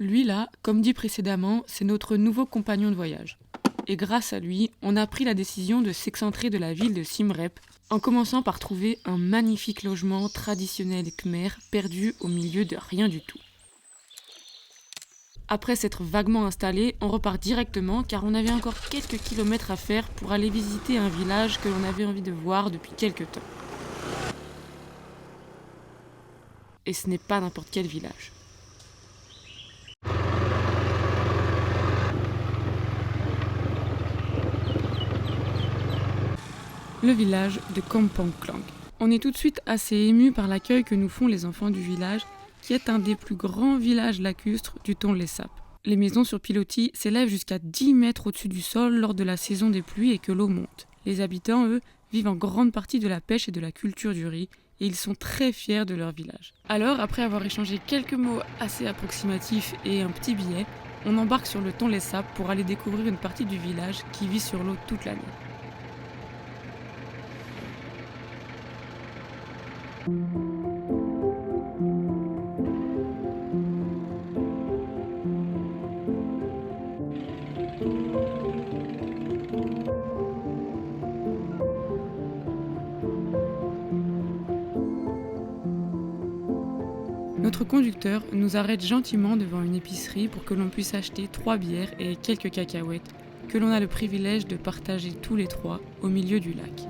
Lui là, comme dit précédemment, c'est notre nouveau compagnon de voyage. Et grâce à lui, on a pris la décision de s'excentrer de la ville de Siem Reap, en commençant par trouver un magnifique logement traditionnel khmer perdu au milieu de rien du tout. Après s'être vaguement installé, on repart directement car on avait encore quelques kilomètres à faire pour aller visiter un village que l'on avait envie de voir depuis quelques temps. Et ce n'est pas n'importe quel village. Le village de Kampong Klang. On est tout de suite assez ému par l'accueil que nous font les enfants du village, qui est un des plus grands villages lacustres du Tonlé Sap. Les maisons sur pilotis s'élèvent jusqu'à 10 mètres au-dessus du sol lors de la saison des pluies et que l'eau monte. Les habitants, eux, vivent en grande partie de la pêche et de la culture du riz, et ils sont très fiers de leur village. Alors, après avoir échangé quelques mots assez approximatifs et un petit billet, on embarque sur le Tonlé Sap pour aller découvrir une partie du village qui vit sur l'eau toute l'année. Notre conducteur nous arrête gentiment devant une épicerie pour que l'on puisse acheter 3 bières et quelques cacahuètes que l'on a le privilège de partager tous les 3 au milieu du lac.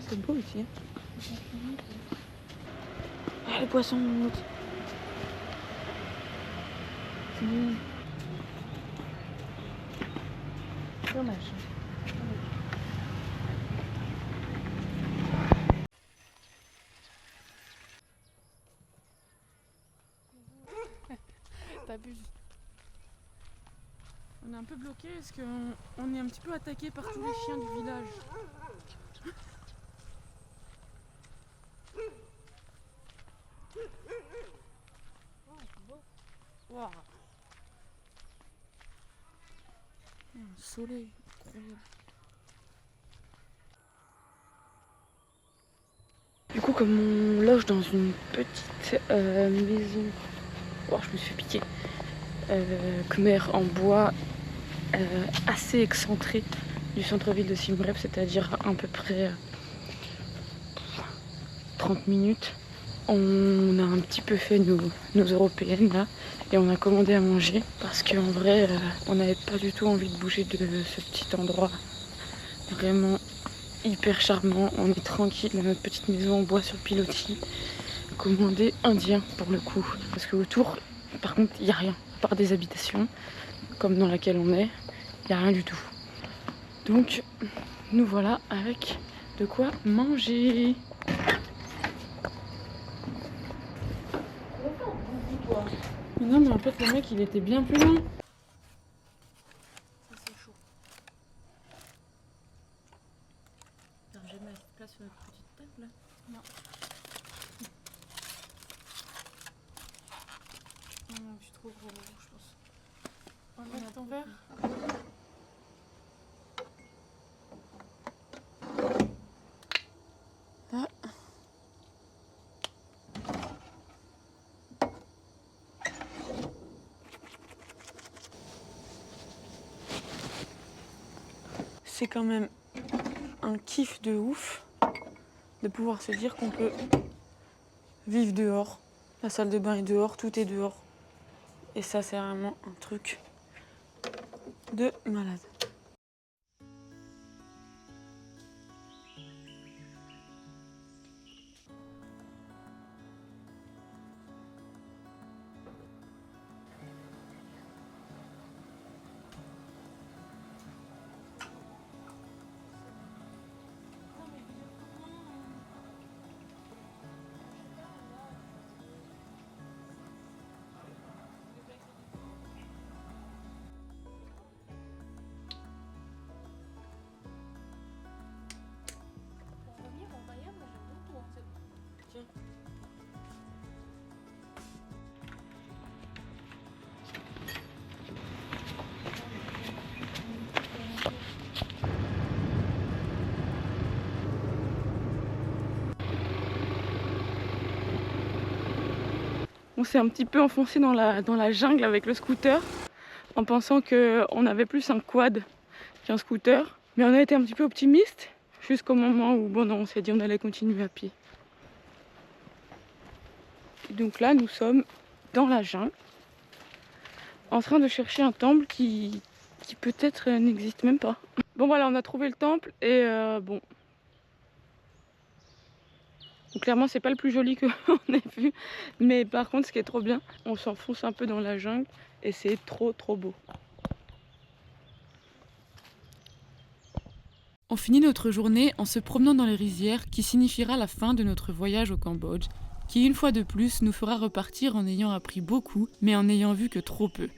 C'est beau ici. Ah, les poissons montent. C'est mignon. Dommage. T'abuses. On est un peu bloqué parce qu'on est un petit peu attaqué par tous les chiens du village. Wow. Un soleil incroyable. Du coup, comme on loge dans une petite maison, oh, je me suis fait piquer, khmer en bois, assez excentrée du centre-ville de Siem Reap, c'est-à-dire à peu près 30 minutes. On a un petit peu fait nos européennes là et on a commandé à manger parce qu'en vrai on n'avait pas du tout envie de bouger de ce petit endroit vraiment hyper charmant. On est tranquille dans notre petite maison en bois sur pilotis, commandé indien pour le coup, parce que autour par contre il n'y a rien à part des habitations comme dans laquelle on est, il n'y a rien du tout. Donc nous voilà avec de quoi manger. Mais non, mais en fait, le mec il était bien plus loin. Ça, c'est chaud. Alors, j'ai ma place sur notre petite table là. Non. Non, je suis trop gros, je pense. On va mettre ton verre. Ah. c'est quand même un kiff de ouf de pouvoir se dire qu'on peut vivre dehors. La salle de bain est dehors, tout est dehors. Et ça, c'est vraiment un truc de malade. On s'est un petit peu enfoncé dans la jungle avec le scooter en pensant qu'on avait plus un quad qu'un scooter. Mais on a été un petit peu optimiste jusqu'au moment où on s'est dit on allait continuer à pied. Et donc là, nous sommes dans la jungle en train de chercher un temple qui peut-être n'existe même pas. Bon voilà, on a trouvé le temple et bon. Donc, clairement, c'est pas le plus joli qu'on ait vu, mais par contre, ce qui est trop bien, on s'enfonce un peu dans la jungle et c'est trop beau. On finit notre journée en se promenant dans les rizières, qui signifiera la fin de notre voyage au Cambodge, qui une fois de plus nous fera repartir en ayant appris beaucoup, mais en n'ayant vu que trop peu.